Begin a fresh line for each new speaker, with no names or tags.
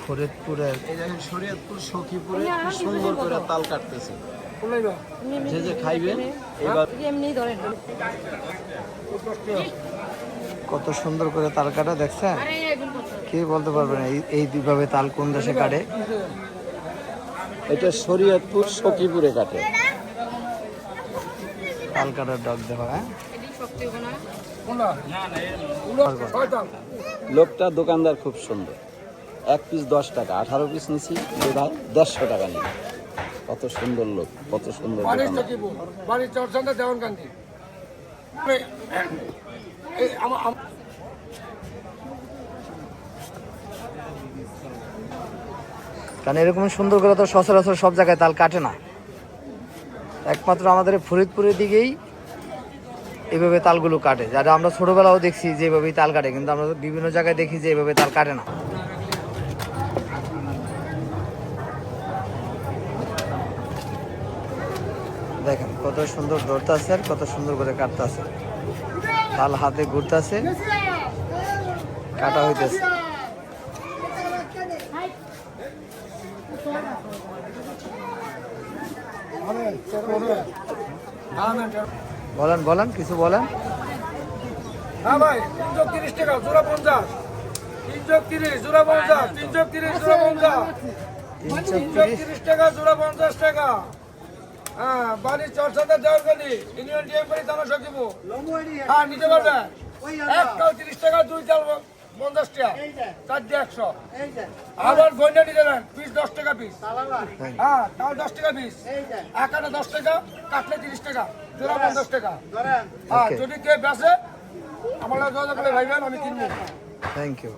ফরিদপুরের এই দেখেন শরীয়তপুর সখীপুরে কি সুন্দর করে তাল কাটতেছে। যে যে খাইবেন এবার কত সুন্দর করে তাল কাটা দেখছেন, কে বলতে পারবেন এই দুইভাবে তাল কোন দেশে কাটে? এটা শরীয়তপুর সখীপুরে কাটে তাল কাটার ডগ দেখো। হ্যাঁ, লোকটা দোকানদার খুব সুন্দর। 1 পিস 10 টাকা, 18 পিস নিছি ভাই 150 টাকা নিই। কত সুন্দর লোক, কত সুন্দর কারণ এরকম সুন্দর করে তো সচরাচর সব জায়গায় তাল কাটে না, একমাত্র আমাদের ফরিদপুরের দিকেই এইভাবে তালগুলো কাটে। যারা আমরা ছোটবেলাও দেখছি যেভাবেই তাল কাটে, কিন্তু আমরা বিভিন্ন জায়গায় দেখি যে এইভাবে তাল কাটে না। দেখেন কত সুন্দর ধরতেছে আর কত সুন্দর করে কাটতেছে, তাল হাতে ঘুরতেছে, কাটা হইতেছে। বলেন বলেন কিছু বলেন।
হ্যাঁ ভাই, 330 টাকা জোড়া 50, 330 জোড়া 50, 330 জোড়া 50, 330 টাকা জোড়া 50 টাকা। হ্যাঁ, বাড়ি চরসাদা দেওয়ারখালি ইউনিয়ন ডিএমপারি থানা সকিব। হ্যাঁ, নিতে পারবেন। একটাও 30 টাকা, 2 চাল 50 টাকা, 4 দিয়ে 100। আবার গয়না নিতে দেন, পিস 10 টাকা পিস। হ্যাঁ, তাও 10 টাকা পিস। একাটা 10 টাকা, কাটলে 30 টাকা, জোড়া 50 টাকা। হ্যাঁ, যদি কেউ বেচে আমার যোগাযোগ করে ভাইবেন, আমি কিনবো।
Thank you.